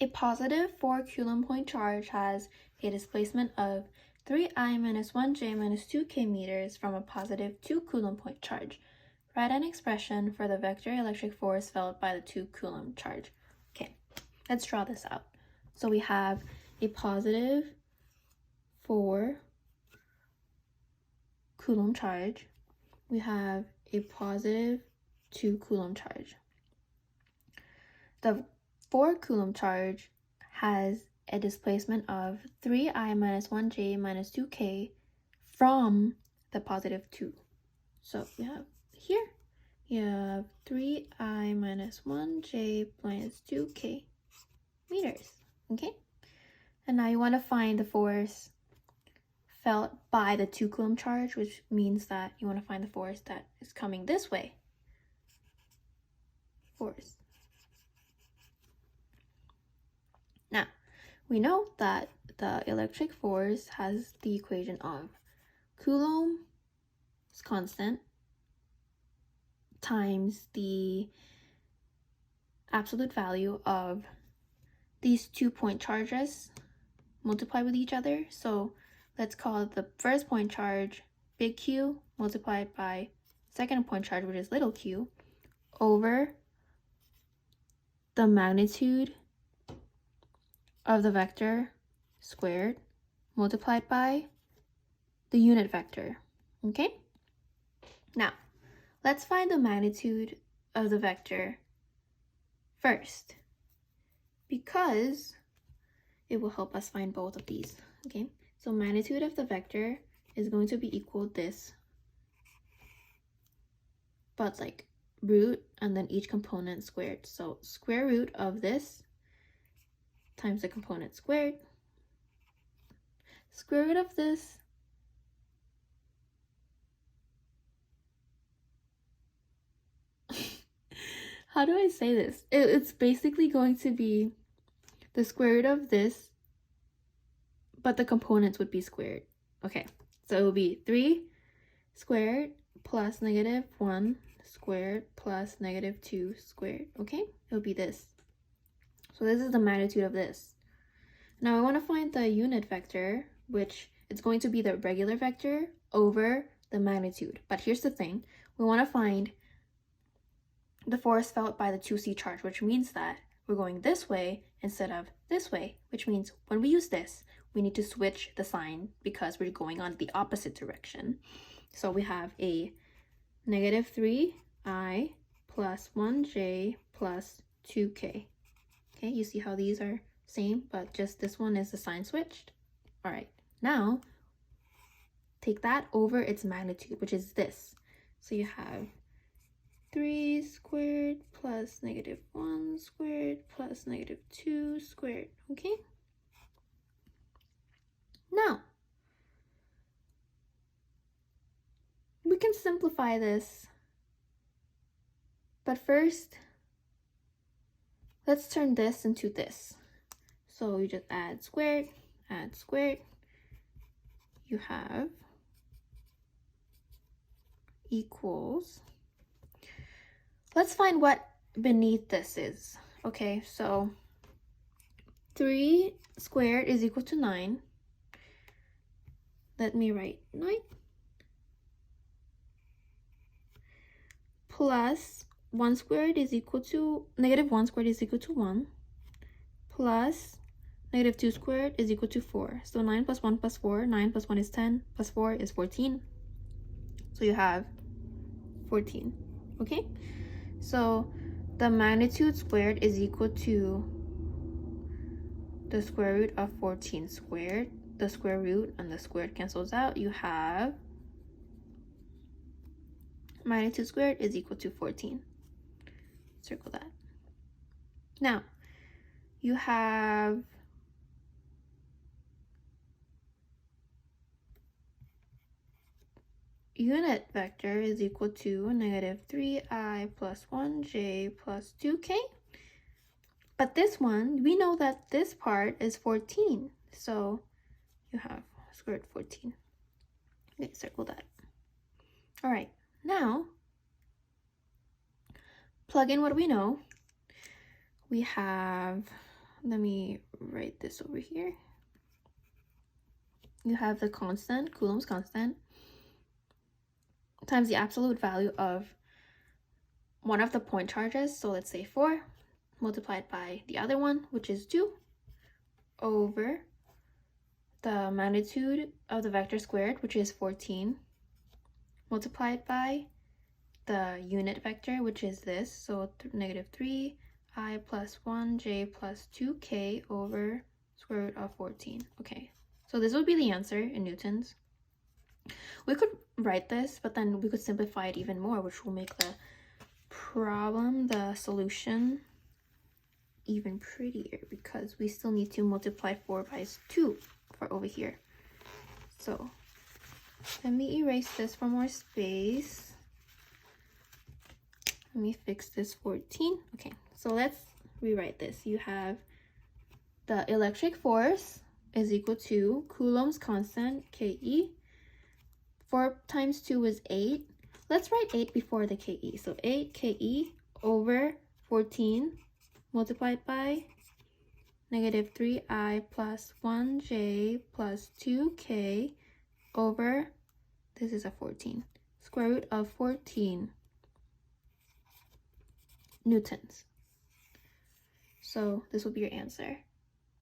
A positive 4 coulomb point charge has a displacement of 3I minus 1J minus 2K meters from a positive 2 coulomb point charge. Write an expression for the vector electric force felt by the 2 coulomb charge. Okay, let's draw this out. So we have a positive 4 coulomb charge. We have a positive 2 coulomb charge. The 4 coulomb charge has a displacement of 3I minus 1J minus 2K from the positive 2. So we have here, you have 3I minus 1J minus 2K meters, okay? And now you want to find the force felt by the 2 coulomb charge, which means that you want to find the force that is coming this way. Force. Now, we know that the electric force has the equation of Coulomb is constant times the absolute value of these 2 point charges multiplied with each other. So let's call the first point charge big Q multiplied by second point charge, which is little q, over the magnitude of the vector squared multiplied by the unit vector, okay? Now, let's find the magnitude of the vector first, because it will help us find both of these, okay? So magnitude of the vector is going to be equal to this, but like root and then each component squared. So square root of this times the component squared. Square root of this how do I say this? It's basically going to be the square root of this, but the components would be squared. Okay, so it will be 3 squared plus negative 1 squared plus negative 2 squared, okay? It will be this. So this is the magnitude of this. Now I want to find the unit vector, which it's going to be the regular vector over the magnitude. But here's the thing, we want to find the force felt by the 2C charge, which means that we're going this way instead of this way, which means when we use this, we need to switch the sign because we're going on the opposite direction. So we have a negative 3I plus 1J plus 2K. Okay, you see how these are same, but just this one is the sign switched. All right, now take that over its magnitude, which is this. So you have 3 squared plus negative 1 squared plus negative 2 squared, okay? Now, we can simplify this, but first, let's turn this into this. So you just add squared, you have equals. Let's find what beneath this is. Okay, so 3 squared is equal to 9. Let me write 9. Plus 1 squared is equal to, negative 1 squared is equal to 1. Plus negative 2 squared is equal to 4. So 9 plus 1 plus 4, 9 plus 1 is 10, plus 4 is 14. So you have 14, okay? So the magnitude squared is equal to the square root of 14 squared. The square root and the squared cancels out. You have magnitude squared is equal to 14. Circle that. Now, you have unit vector is equal to negative 3I plus 1J plus 2K. But this one, we know that this part is 14. So you have square root 14. Okay, circle that. All right, now plug in what we know. We have let me write this over here. You have the constant, Coulomb's constant, times the absolute value of one of the point charges, so let's say 4, multiplied by the other one, which is 2, over the magnitude of the vector squared, which is 14, multiplied by the unit vector, which is this, so negative 3i plus 1j plus 2k over square root of 14. Okay, so this would be the answer in newtons. We could write this, but then we could simplify it even more, which will make the problem, the solution, even prettier, because we still need to multiply 4 by 2 for over here. So let me erase this for more space. Let me fix this 14. Okay, so let's rewrite this. You have the electric force is equal to Coulomb's constant, Ke. 4 times 2 is 8. Let's write 8 before the Ke. So 8 Ke over 14 multiplied by negative 3i plus 1j plus 2k over, this is a 14, square root of 14 newtons. So this will be your answer.